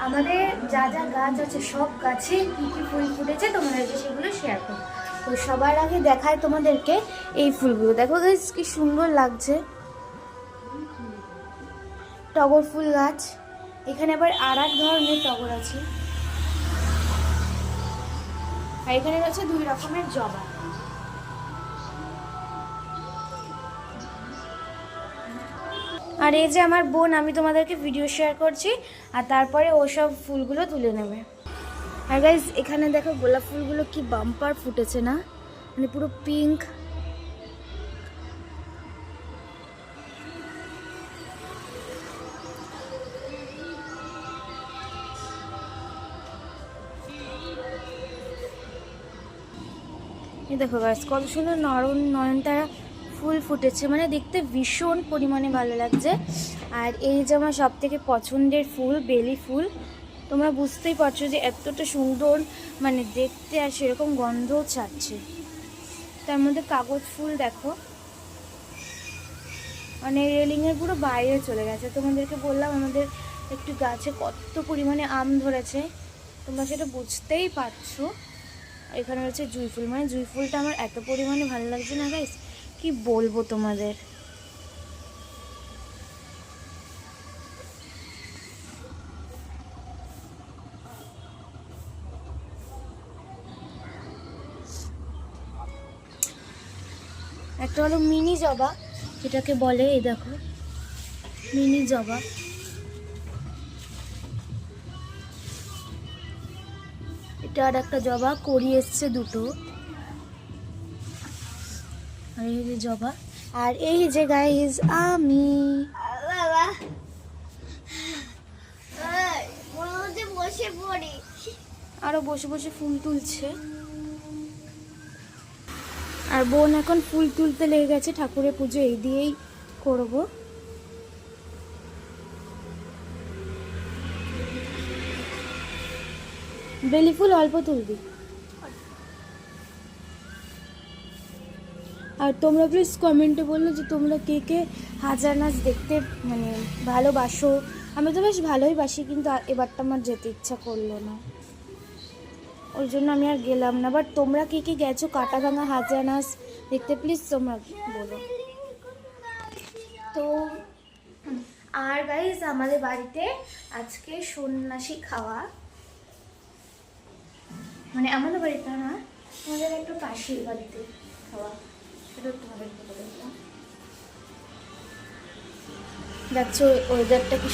আমাদের যা যা গাছ আছে সব গাছে কী কী ফুল ফুটেছে তোমাদেরকে সেগুলো শেয়ার করো। তো সবার আগে দেখায় তোমাদেরকে এই ফুলগুলো। দেখো গাইস কি সুন্দর লাগছে, টগর ফুল গাছ। এখানে আবার আর এক ধরনের টগর আছে, আর এখানে রয়েছে 2 রকমের জবা। আর এই যে আমার বোন, আমি তোমাদেরকে ভিডিও শেয়ার করছি আর তারপরে ও সব ফুলগুলো তুলে নেবে। আর গাইজ এখানে দেখো গোলাপ ফুলগুলো কি বাম্পার ফুটেছে না, মানে পুরো পিঙ্ক। এই দেখো গাইজ কত সুন্দর নয়নতারা ফুল ফুটেছে, মানে দেখতে ভীষণ পরিমাণে ভালো লাগছে। আর এই যে আমার সব থেকে পছন্দের ফুল বেলি ফুল, তোমরা বুঝতেই পারছো যে এতটা সুন্দর মানে দেখতে, আর সেরকম গন্ধও ছাড়ছে। তার মধ্যে কাগজ ফুল দেখো, মানে রেলিংয়ের পুরো বাইরে চলে গেছে। তোমাদেরকে বললাম আমাদের একটু গাছে কত পরিমাণে আম ধরেছে, তোমরা সেটা বুঝতেই পারছো। এখানে রয়েছে জুঁই ফুল, মানে জুঁই ফুলটা আমার এত পরিমাণে ভালো লাগছে না গাইস, কি বলবো তোমাদের। একটা হলো মিনি জবা, যেটাকে বলে, এই দেখো মিনি জবা। এটা আর একটা জবা, কড়ি এসছে দুটো। আর এই যে জবা, আর এই যে গাইস আমি বসে পড়ি, আরো বসে বসে ফুল তুলছে। আর বোন এখন ফুল তুলতে লেগে গেছে, ঠাকুরের পুজো এই দিয়েই করবো। বেলি ফুল অল্প তুলবি। আর তোমরা প্লিজ কমেন্টে বললো যে তোমরা কে কে হাজার নাচ দেখতে মানে ভালোবাসো। আমি তো বেশ ভালোই বাসি, কিন্তু এবারটা আমার যেতে ইচ্ছা করলো না, ওই জন্য আমি আর গেলাম না। বাট তোমরা কে কে গেছো কাটা ভাঙা হাজার নাচ দেখতে, প্লিজ তোমরা বলো। তো আর গাইজ আমাদের বাড়িতে আজকে সন্ন্যাসী খাওয়া, মানে আমাদের বাড়িতে না, আমাদের একটু পাশের বাড়িতে খাওয়া, সেটা তোমাদের বলে দিলাম। দেখছো ওয়েদারটা কি